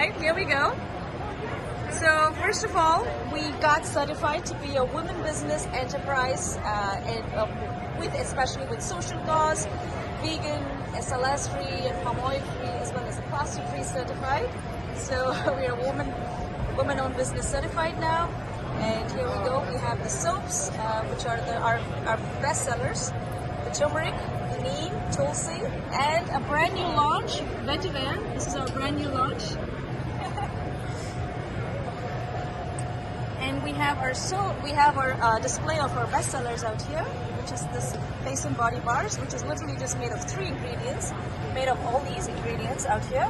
right, here we go. So first of all, we got certified to be a women business enterprise, especially with social cause, vegan, SLS free, and palm oil free, as well as a plastic free certified. So we are woman-owned business certified now. And here we go. We have the soaps, which are our best sellers: the turmeric, the neem, tulsi, and a brand new launch, vetiver. This is our brand new launch. And we have our display of our best sellers out here, which is this face and body bars, which is literally just made of 3 ingredients, made of all these ingredients out here.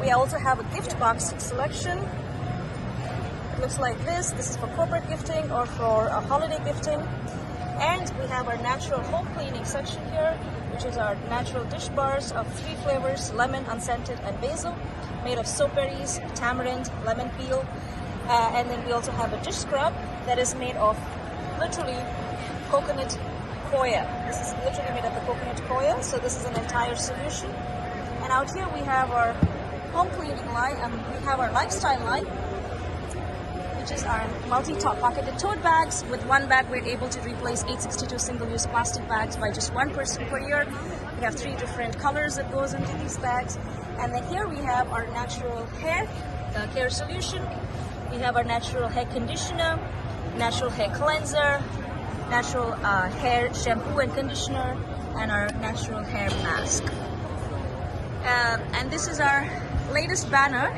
We also have a gift box selection. It looks like this. This is for corporate gifting or for a holiday gifting. And we have our natural home cleaning section here, which is our natural dish bars of 3 flavors: lemon, unscented, and basil, made of soap berries, tamarind, lemon peel. And then we also have a dish scrub that is made of literally coconut coir. This is literally made of the coconut coir. So this is an entire solution. And out here we have our home cleaning line, and we have our lifestyle line, which is our multi-top pocketed tote bags. With one bag, we're able to replace 862 single-use plastic bags by just 1 person per year. We have 3 different colors that goes into these bags. And then here we have our natural hair care solution. We have our natural hair conditioner, natural hair cleanser, natural hair shampoo and conditioner, and our natural hair mask. And this is our latest banner.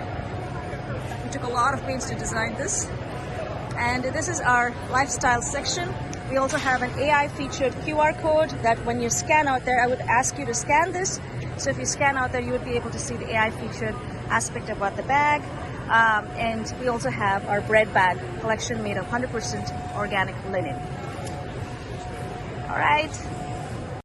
We took a lot of pains to design this. And this is our lifestyle section. We also have an AI featured QR code that when you scan out there, I would ask you to scan this. So if you scan out there, you would be able to see the AI featured aspect about the bag. And we also have our bread bag collection made of 100% organic linen. All right.